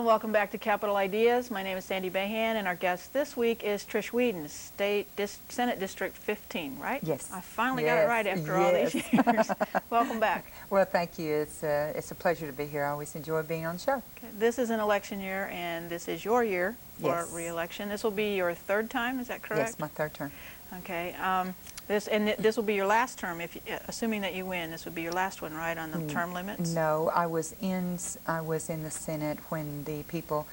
welcome back to Capital Ideas. My name is Sandy Behan, and our guest this week is Trish Weedn, Senate District 15, right? Yes. I finally got it right after all these years. Welcome back. Well, thank you. It's a pleasure to be here. I always enjoy being on the show. Okay. This is an election year, and this is your year for re-election. This will be your third time, is that correct? Yes, my third term. Okay. This will be your last term, assuming that you win. This would be your last one, right, on the term limits? No, I was in the Senate when the people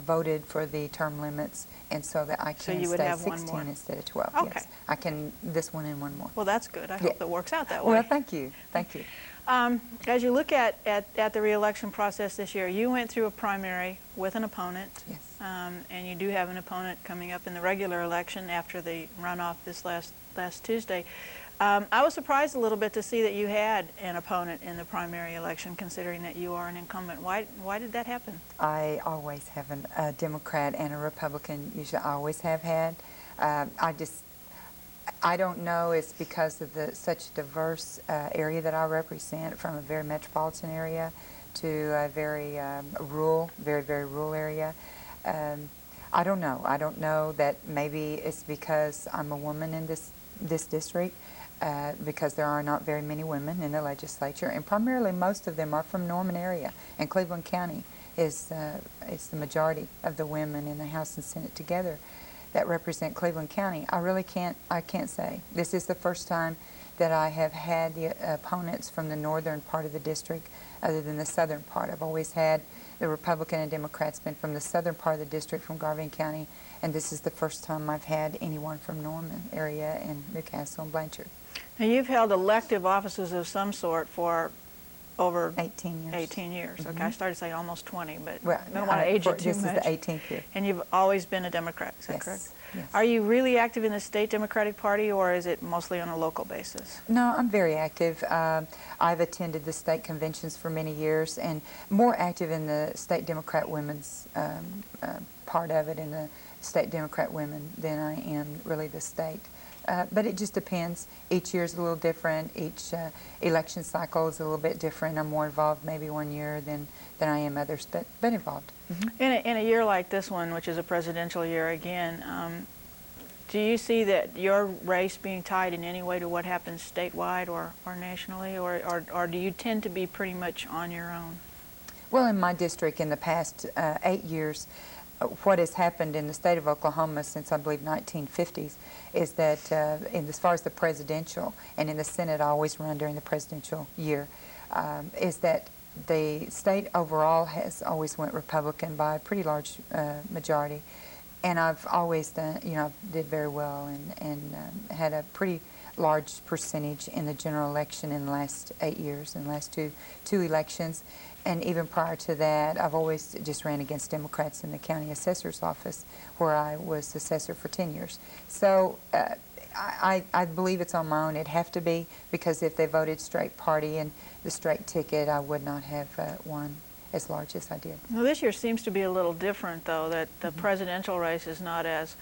voted for the term limits, and so that I can stay 16 instead of 12. Okay. Yes, I can this one and one more. Well, that's good. I hope it works out that way. Well, thank you. Thank you. As you look at the re-election process this year, you went through a primary with an opponent. Yes. And you do have an opponent coming up in the regular election after the runoff this last Tuesday. I was surprised a little bit to see that you had an opponent in the primary election, considering that you are an incumbent. Why did that happen? I always have a Democrat and a Republican. Usually, I always have had. I don't know. It's because of such diverse area that I represent, from a very metropolitan area to a very rural, very rural area. I don't know. I don't know that maybe it's because I'm a woman in this district, because there are not very many women in the legislature, and primarily most of them are from Norman area, and Cleveland County is the majority of the women in the House and Senate together that represent Cleveland County. I can't say. This is the first time that I have had the opponents from the northern part of the district other than the southern part. I've always had the Republican and Democrats been from the southern part of the district, from Garvin County, and this is the first time I've had anyone from Norman area and Newcastle and Blanchard. Now, you've held elective offices of some sort for over 18 years. 18 years. Okay, I started to say almost 20, but well, I don't want to age it too much. This is the 18th year. And you've always been a Democrat, is that correct? Yes. Are you really active in the state Democratic Party, or is it mostly on a local basis? No, I'm very active. I've attended the state conventions for many years, and more active in the state Democrat women's part of it, in the state Democrat women, than I am really the state. But it just depends. Each year is a little different. Each election cycle is a little bit different. I'm more involved maybe one year than I am others, but involved. Mm-hmm. In a year like this one, which is a presidential year again, do you see that your race being tied in any way to what happens statewide or nationally, or do you tend to be pretty much on your own? Well, in my district in the past 8 years, what has happened in the state of Oklahoma since, I believe, 1950s is that as far as the presidential, and in the Senate I always run during the presidential year, is that the state overall has always went Republican by a pretty large majority. And I've always done, did very well and had a pretty large percentage in the general election in the last 8 years, in the last two elections. And even prior to that, I've always just ran against Democrats in the county assessor's office, where I was assessor for 10 years. So I believe it's on my own. It'd have to be, because if they voted straight party and the straight ticket, I would not have won as large as I did. Well, this year seems to be a little different, though, that the presidential race is not as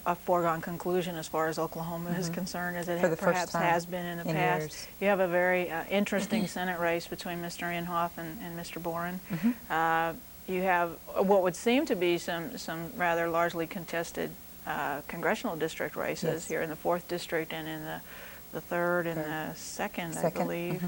a foregone conclusion as far as Oklahoma is concerned as it perhaps has been in the past. Years. You have a very interesting Senate race between Mr. Inhofe and Mr. Boren. You have what would seem to be some rather largely contested congressional district races here in the 4th District and in the 3rd and the 2nd, I believe.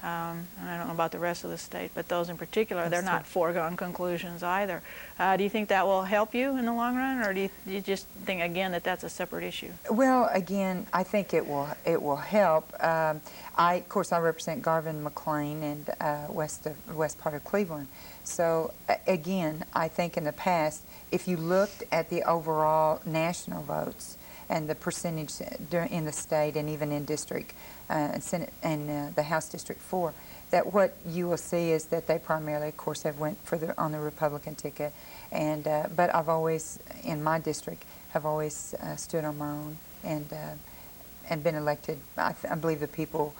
And I don't know about the rest of the state, but those in particular, they're not foregone conclusions either. Do you think that will help you in the long run, or do you just think, again, that that's a separate issue? Well, again, I think it will help. Of course, I represent Garvin, McLean, and west part of Cleveland. So again, I think in the past, if you looked at the overall national votes and the percentage in the state and even in district and Senate and the House District 4, that what you will see is that they primarily, of course, have went on the Republican ticket. And but I've always, in my district, have always stood on my own and been elected. I believe the people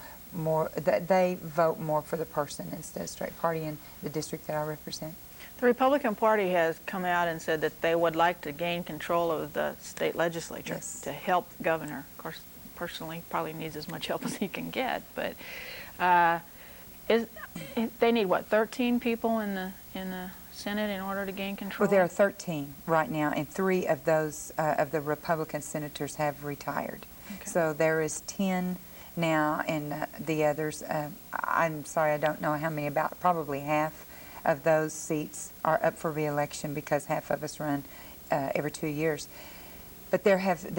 they vote more for the person instead of straight party in the district that I represent. The Republican Party has come out and said that they would like to gain control of the state legislature to help the governor. Of course, personally, probably needs as much help as he can get, but they need, what, 13 people in the Senate in order to gain control? Well, there are 13 right now, and 3 of those of the Republican senators have retired. Okay. So there is 10 now, and the others, I'm sorry, I don't know how many, about probably half of those seats are up for re-election because half of us run every 2 years. But there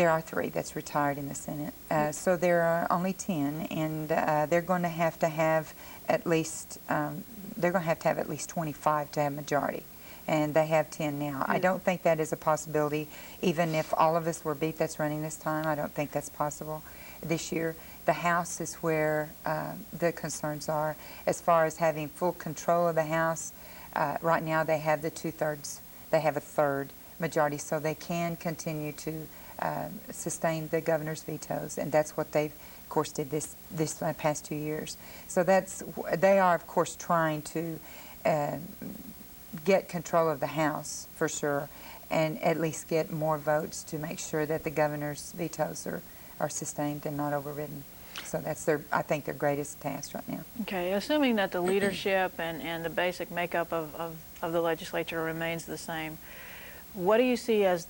are 3 that's retired in the Senate. So there are only 10, and they're going to have at least they're going to have at least 25 to have majority, and they have 10 now. I don't think that is a possibility. Even if all of us were beat that's running this time, I don't think that's possible this year. The House is where the concerns are. As far as having full control of the House, right now they have the 2/3. They have a third majority, so they can continue to sustain the governor's vetoes, and that's what they've, of course, did this past 2 years. So they are, of course, trying to get control of the House for sure, and at least get more votes to make sure that the governor's vetoes are sustained and not overridden. So that's I think their greatest task right now. Okay, assuming that the leadership and the basic makeup of the legislature remains the same, what do you see as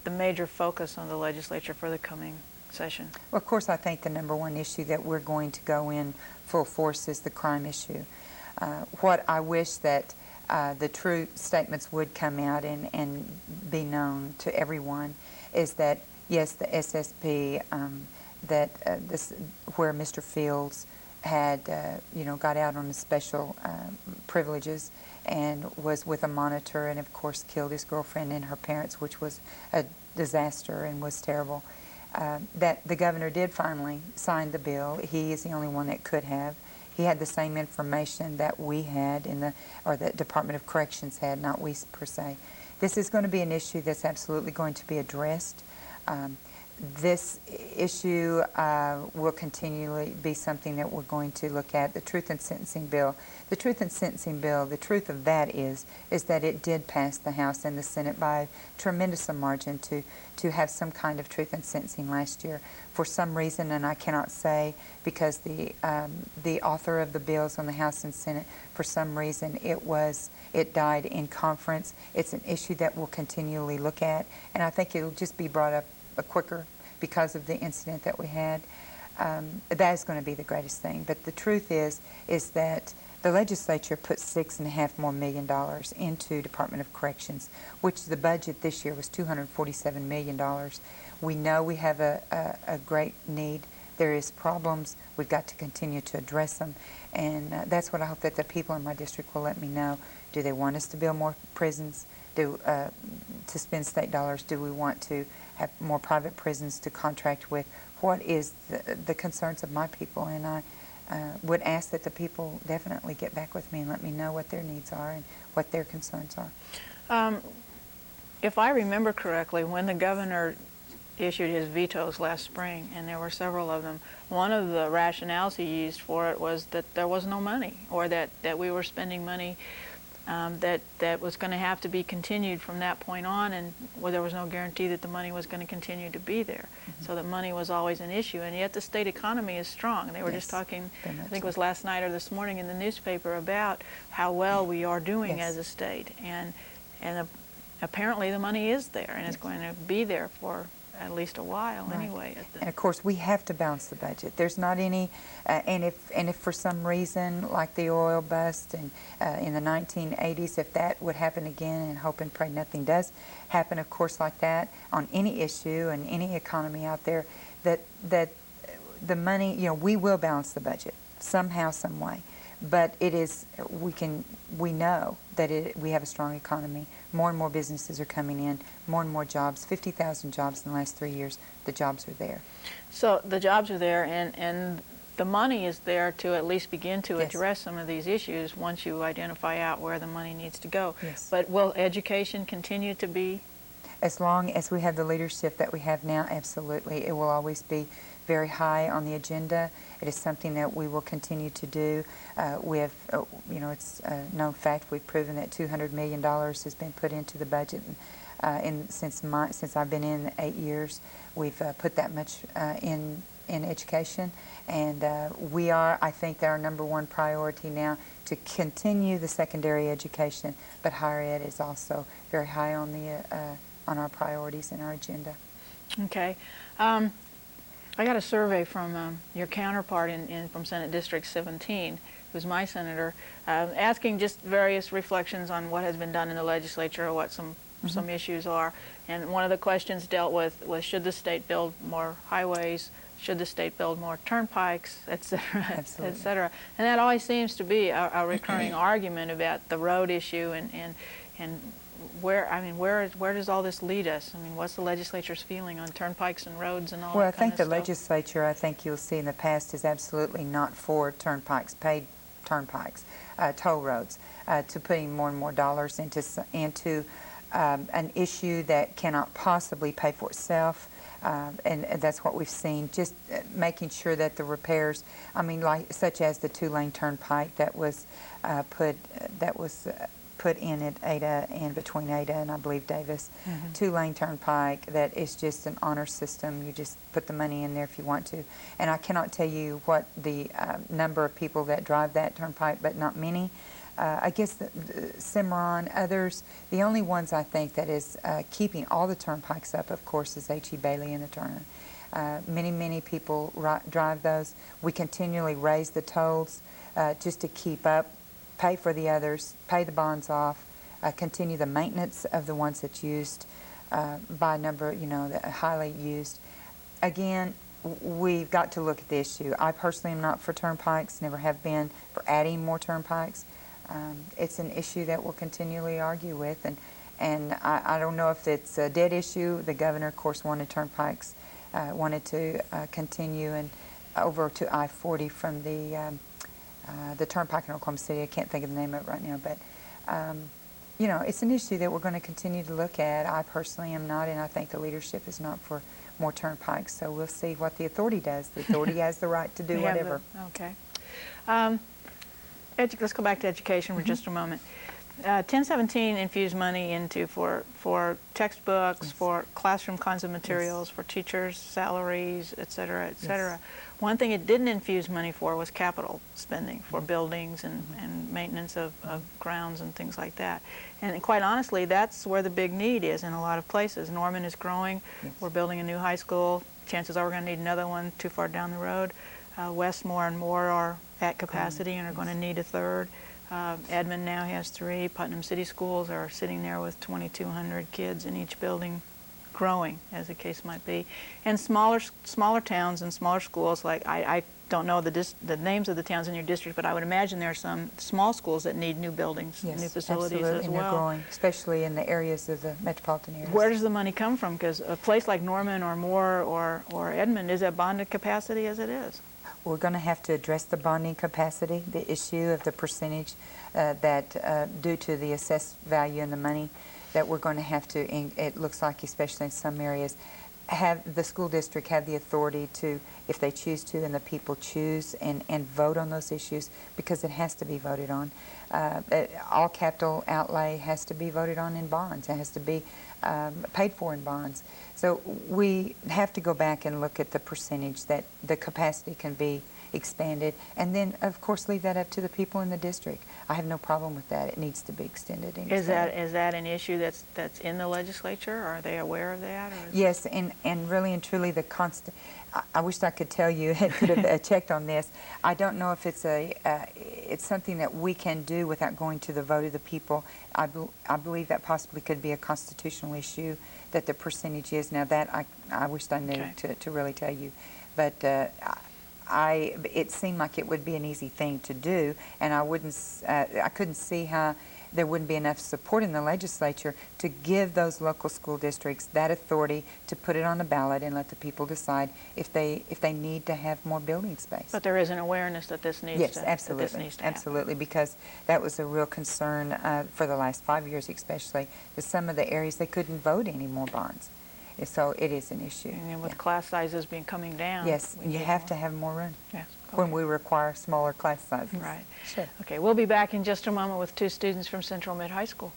the major focus on the legislature for the coming session? Well, of course, I think the number one issue that we're going to go in full force is the crime issue. What I wish that the true statements would come out and be known to everyone is that, yes, the SSP, where Mr. Fields had, got out on the special privileges and was with a monitor and, of course, killed his girlfriend and her parents, which was a disaster and was terrible. That the governor did finally sign the bill. He is the only one that could have. He had the same information that we had or that Department of Corrections had, not we per se. This is going to be an issue that's absolutely going to be addressed. This issue will continually be something that we're going to look at. The Truth in Sentencing Bill. The Truth in Sentencing Bill, the truth of that is that it did pass the House and the Senate by a tremendous margin to have some kind of truth in sentencing last year. For some reason, and I cannot say because the author of the bills on the House and Senate, for some reason it died in conference. It's an issue that we'll continually look at, and I think it'll just be brought up quicker because of the incident that we had. That is going to be the greatest thing. But the truth is that the legislature put $6.5 million more into Department of Corrections, which the budget this year was $247 million. We know we have a great need. There is problems. We've got to continue to address them. And that's what I hope that the people in my district will let me know. Do they want us to build more prisons? To spend state dollars? Do we want to have more private prisons to contract with? What is the concerns of my people? And I would ask that the people definitely get back with me and let me know what their needs are and what their concerns are. If I remember correctly, when the governor issued his vetoes last spring, and there were several of them, one of the rationales he used for it was that there was no money, or that we were spending money that was going to have to be continued from that point on, and there was no guarantee that the money was going to continue to be there. Mm-hmm. So that money was always an issue, and yet the state economy is strong. They were just talking, I think it was last night or this morning in the newspaper, about how well we are doing as a state, and apparently the money is there, and it's going to be there for at least a while anyway. And of course, we have to balance the budget. There's not any, and if for some reason, like the oil bust and in the 1980s, if that would happen again, and hope and pray nothing does happen, of course, like that on any issue and any economy out there, that the money, we will balance the budget somehow, some way. But it is, we know that we have a strong economy. More and more businesses are coming in, more and more jobs, 50,000 jobs in the last 3 years. The jobs are there. So the jobs are there, and the money is there to at least begin to address some of these issues once you identify out where the money needs to go. Yes. But will education continue to be? As long as we have the leadership that we have now, absolutely. It will always be very high on the agenda. It is something that we will continue to do. We have, it's a known fact, we've proven that $200 million has been put into the budget. Since I've been in 8 years, we've put that much in education, and we are, I think, our #1 priority now to continue the secondary education, but higher ed is also very high on the on our priorities and our agenda. Okay. I got a survey from your counterpart from Senate District 17, who's my senator, asking just various reflections on what has been done in the legislature or what some issues are. And one of the questions dealt with was, should the state build more highways, should the state build more turnpikes, et cetera, et cetera. And that always seems to be a recurring argument about the road issue and where does all this lead us? I mean, what's the legislature's feeling on turnpikes and roads and all Well, that kind of stuff? Well, I think the legislature, I think you'll see in the past, is absolutely not for turnpikes, paid turnpikes, toll roads, to putting more and more dollars into an issue that cannot possibly pay for itself. And that's what we've seen, just making sure that the repairs, I mean, like such as the 2-lane turnpike that was put in at Ada and between Ada and I believe Davis, 2-lane turnpike that is just an honor system. You just put the money in there if you want to. And I cannot tell you what the number of people that drive that turnpike, but not many. I guess Cimarron, others, the only ones I think that is keeping all the turnpikes up, of course, is H.E. Bailey and the Turner. Many people drive those. We continually raise the tolls just to keep up, pay for the others, pay the bonds off, continue the maintenance of the ones that's used by a number, that are highly used. Again, we've got to look at the issue. I personally am not for turnpikes, never have been for adding more turnpikes. It's an issue that we'll continually argue with, and I don't know if it's a dead issue. The governor, of course, wanted turnpikes, wanted to continue and over to I-40 from the turnpike in Oklahoma City. I can't think of the name of it right now, but it's an issue that we're going to continue to look at. I personally am not, and I think the leadership is not for more turnpikes. So we'll see what the authority does. The authority has the right to do whatever. Okay. Let's go back to education for just a moment. 1017 infused money into for textbooks, for classroom kinds of materials, for teachers' salaries, et cetera, et cetera. One thing it didn't infuse money for was capital spending for buildings and maintenance of grounds and things like that. And quite honestly, that's where the big need is in a lot of places. Norman is growing. We're building a new high school. Chances are we're going to need another one too far down the road. West more and more are at capacity and are going to need a third. Edmond now has 3. Putnam City Schools are sitting there with 2,200 kids in each building, growing, as the case might be. And smaller towns and smaller schools, like I don't know the names of the towns in your district, but I would imagine there are some small schools that need new buildings, new facilities as well. And they're growing, especially in the areas of the metropolitan areas. Where does the money come from? Because a place like Norman or Moore or Edmond is at bonded capacity as it is. We're going to have to address the bonding capacity, the issue of the percentage that due to the assessed value and the money that we're going to have to, it looks like especially in some areas, have the school district have the authority to, if they choose to and the people choose, and vote on those issues, because it has to be voted on. All capital outlay has to be voted on in bonds. It has to be paid for in bonds. So we have to go back and look at the percentage that the capacity can be expanded, and then of course leave that up to the people in the district. I have no problem with that. It needs to be extended. Is that an issue that's in the legislature? Are they aware of that? Or yes, and really and truly the constant. I wish I could tell you and could have checked on this. I don't know if it's it's something that we can do without going to the vote of the people. I believe that possibly could be a constitutional issue, that the percentage is. Now that I wish I knew to really tell you, but it seemed like it would be an easy thing to do, and I couldn't see how there wouldn't be enough support in the legislature to give those local school districts that authority to put it on the ballot and let the people decide if they need to have more building space. But there is an awareness that this needs yes, to absolutely, that this needs to happen. Absolutely, because that was a real concern for the last 5 years, especially that some of the areas they couldn't vote any more bonds. So it is an issue. And with class sizes coming down. Yes, you have to have more room. Yes. When we require smaller class sizes. Right. Sure. Okay, we'll be back in just a moment with 2 students from Central Mid High School.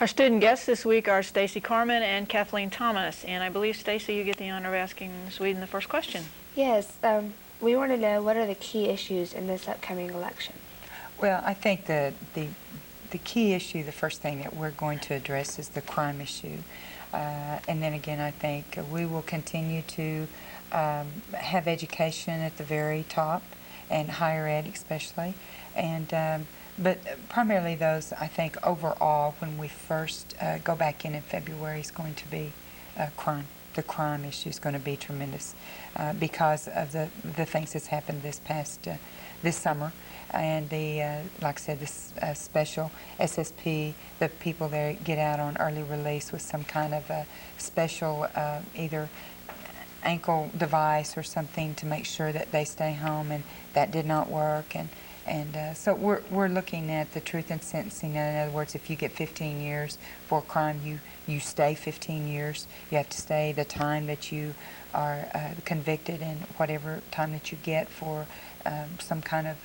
Our student guests this week are Stacy Carmen and Kathleen Thomas, and I believe, Stacy, you get the honor of asking Ms. Weedn the first question. Yes, we want to know what are the key issues in this upcoming election? Well, I think the key issue, the first thing that we're going to address is the crime issue. And then again, I think we will continue to have education at the very top, and higher ed especially. And but primarily those, I think, overall, when we first go back in February, is going to be crime. The crime issue is going to be tremendous because of the things that's happened this summer. And like I said, this special SSP, the people that get out on early release with some kind of a special either ankle device or something to make sure that they stay home, and that did not work. And so we're looking at the truth in sentencing. In other words, if you get 15 years for a crime, you stay 15 years. You have to stay the time that you are convicted, and whatever time that you get for some kind of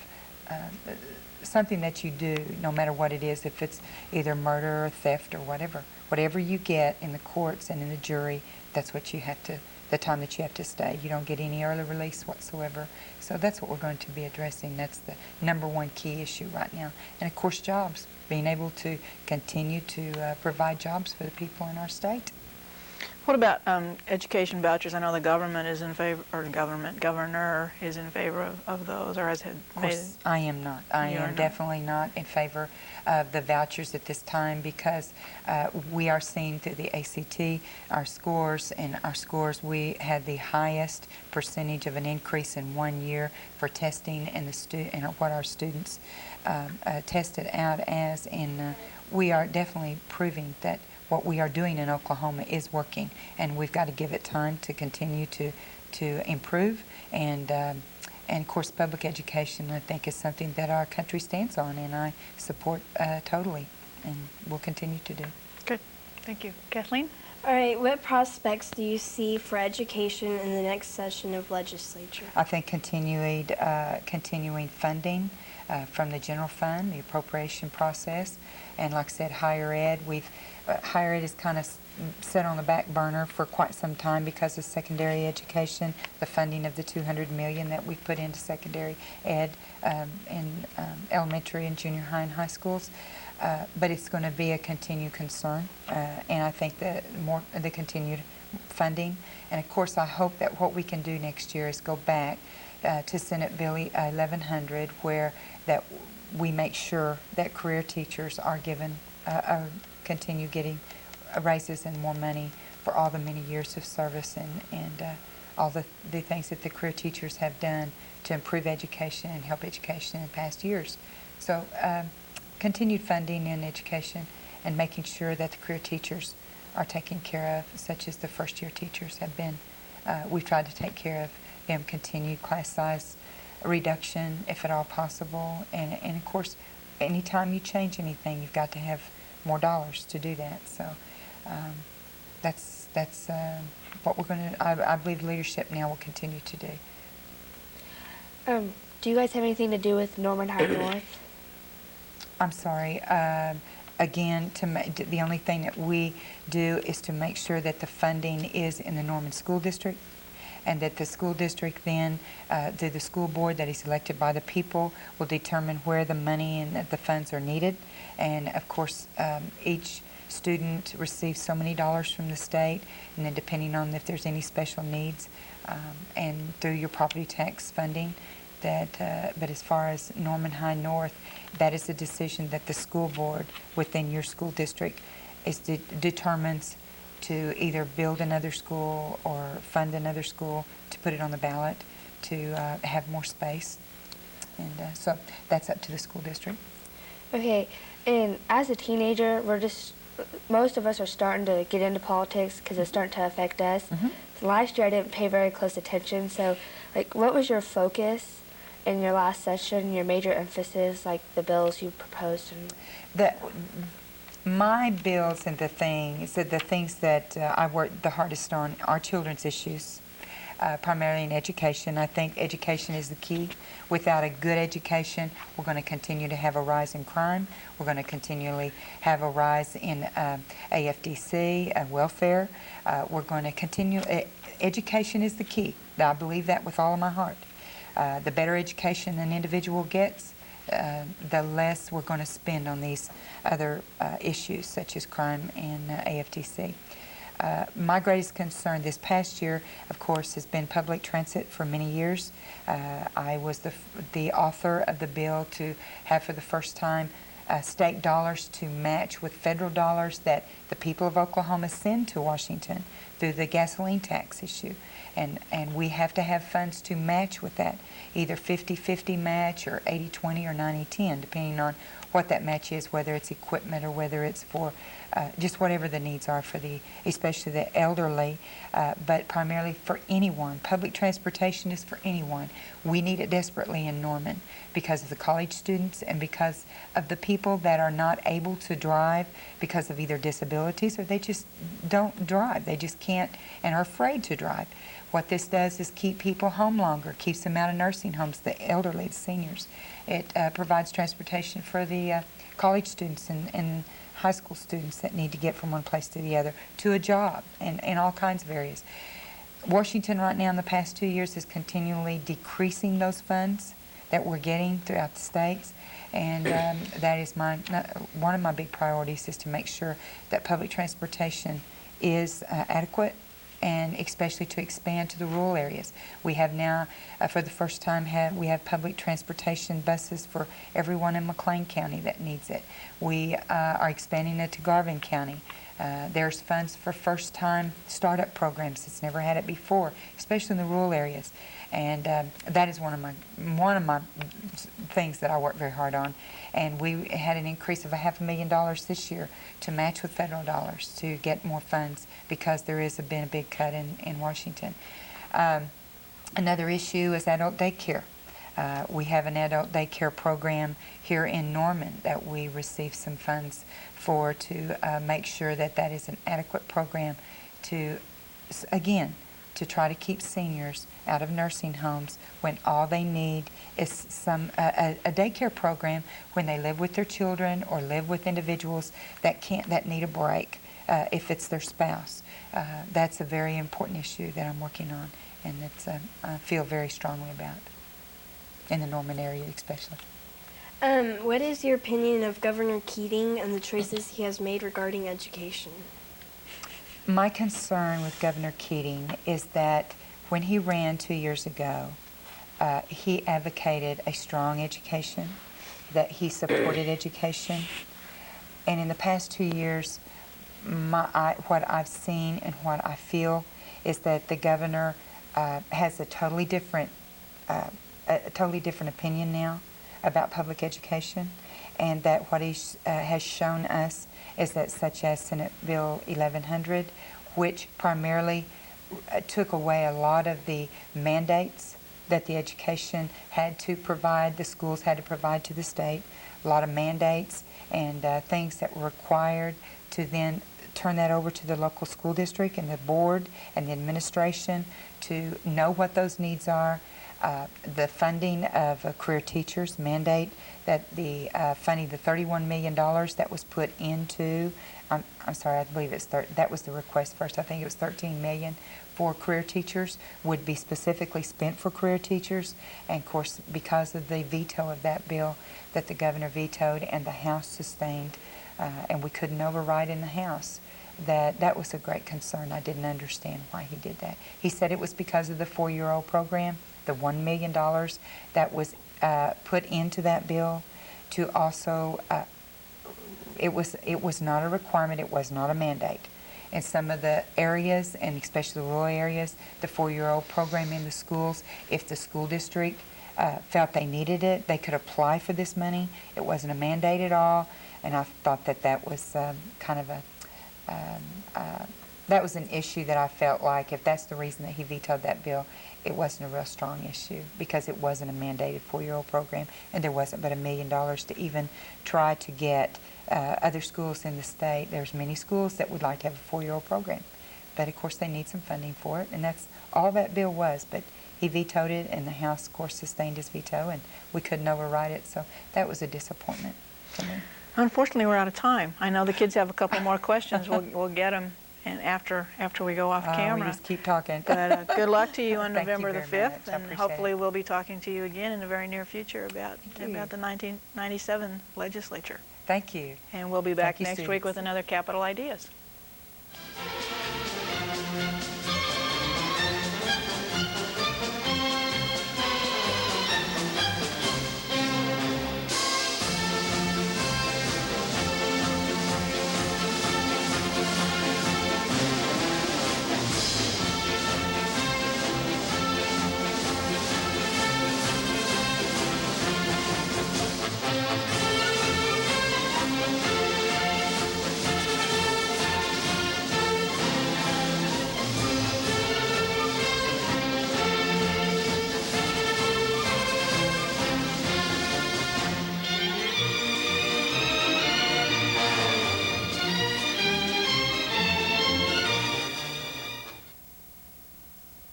something that you do, no matter what it is, if it's either murder or theft or whatever you get in the courts and in the jury, that's what you have to, the time that you have to stay. You don't get any early release whatsoever. So that's what we're going to be addressing. That's the number one key issue right now. And of course, jobs, being able to continue to provide jobs for the people in our state. What about education vouchers? I know the government is in favor, or governor is in favor of those, or has had Of course, I am not. I am definitely not in favor of the vouchers at this time, because we are seeing through the ACT, our scores, we had the highest percentage of an increase in 1 year for testing and what our students tested out as, and we are definitely proving that what we are doing in Oklahoma is working, and we've got to give it time to continue to improve. And of course, public education, I think, is something that our country stands on, and I support totally, and will continue to do. Good, thank you, Kathleen. All right, what prospects do you see for education in the next session of legislature? I think continuing funding from the general fund, the appropriation process, and like I said, higher ed. Higher ed is kind of set on the back burner for quite some time because of secondary education, the funding of the $200 million that we put into secondary ed in elementary and junior high and high schools. But it's going to be a continued concern, and I think the continued funding. And of course, I hope that what we can do next year is go back to Senate Bill 1100, where that we make sure that career teachers are given continue getting raises and more money for all the many years of service and all the things that the career teachers have done to improve education and help education in past years. So continued funding in education and making sure that the career teachers are taken care of, such as the first-year teachers have been. We've tried to take care of them, continued class size reduction if at all possible, and of course, anytime you change anything, you've got to have more dollars to do that. So that's what we're going to, I believe leadership now will continue to do. Do you guys have anything to do with Norman High North? I'm sorry. Again, the only thing that we do is to make sure that the funding is in the Norman School District, and that the school district then, through the school board that is elected by the people, will determine where the money and the funds are needed. And of course, each student receives so many dollars from the state, and then depending on if there's any special needs, and through your property tax funding, but as far as Norman High North, that is a decision that the school board within your school district determines to either build another school or fund another school, to put it on the ballot, to have more space. And so that's up to the school district. Okay, and as a teenager, most of us are starting to get into politics because it's starting to affect us. Mm-hmm. So last year I didn't pay very close attention, so what was your focus in your last session, your major emphasis, like the bills you proposed? My bills and the things that I worked the hardest on are children's issues. primarily in education. I think education is the key. Without a good education, we're going to continue to have a rise in crime. We're going to continually have a rise in AFDC, welfare. We're going to continue. Education is the key. I believe that with all of my heart. The better education an individual gets, the less we're going to spend on these other issues such as crime and AFTC. My greatest concern this past year, of course, has been public transit for many years. I was the author of the bill to have for the first time state dollars to match with federal dollars that the people of Oklahoma send to Washington through the gasoline tax issue. And we have to have funds to match with that, either 50-50 match or 80-20 or 90-10, depending on what that match is, whether it's equipment or whether it's for just whatever the needs are for especially the elderly, but primarily for anyone. Public transportation is for anyone. We need it desperately in Norman because of the college students and because of the people that are not able to drive because of either disabilities or they just don't drive. They just can't and are afraid to drive. What this does is keep people home longer, keeps them out of nursing homes, the elderly, the seniors. It provides transportation for the college students and high school students that need to get from one place to the other to a job and all kinds of areas. Washington right now in the past 2 years is continually decreasing those funds that we're getting throughout the states, and that is one of my big priorities is to make sure that public transportation is adequate, and especially to expand to the rural areas. We have now, for the first time, we have public transportation buses for everyone in McLean County that needs it. We are expanding it to Garvin County. There's funds for first-time startup programs. It's never had it before, especially in the rural areas. And that is one of my things that I work very hard on. And we had an increase of $500,000 this year to match with federal dollars to get more funds because there has been a big cut in Washington. Another issue is adult daycare. We have an adult daycare program here in Norman that we receive some funds for to make sure that that is an adequate program to, again, to try to keep seniors out of nursing homes when all they need is a daycare program when they live with their children or live with individuals that need a break if it's their spouse. That's a very important issue that I'm working on and that I feel very strongly about in the Norman area especially. What is your opinion of Governor Keating and the choices he has made regarding education? My concern with Governor Keating is that when he ran 2 years ago, he advocated a strong education, that he supported education. And in the past 2 years, what I've seen and what I feel is that the governor has a totally different opinion now about public education, and that what he has shown us is that such as Senate Bill 1100, which primarily took away a lot of the mandates that the education had to provide, the schools had to provide to the state, a lot of mandates and things that were required to then turn that over to the local school district and the board and the administration to know what those needs are. The funding of career teachers mandate that the funding, the $31 million that was put into, I'm sorry, I believe that was the request first. I think it was $13 million for career teachers would be specifically spent for career teachers. And of course, because of the veto of that bill that the governor vetoed and the House sustained, and we couldn't override in the House, that was a great concern. I didn't understand why he did that. He said it was because of the 4-year-old program, the $1 million that was put into that bill to also, it was not a requirement, it was not a mandate. In some of the areas, and especially the rural areas, the 4-year-old program in the schools, if the school district felt they needed it, they could apply for this money. It wasn't a mandate at all, and I thought that was kind of that was an issue that I felt like if that's the reason that he vetoed that bill, it wasn't a real strong issue because it wasn't a mandated 4-year-old program and there wasn't but $1 million to even try to get other schools in the state. There's many schools that would like to have a 4-year-old program, But of course they need some funding for it, and that's all that bill was. But he vetoed it, and the House, of course, sustained his veto, and we couldn't override it. So that was a disappointment to me. Unfortunately, we're out of time. I know the kids have a couple more questions. We'll get them and after we go off camera. We just keep talking. But good luck to you on Thank you November the very 5th, much. I and appreciate hopefully it. we'll be talking to you again in the very near future about the 1997 legislature. Thank you. And we'll be back Thank you, next week students. with another Capital Ideas.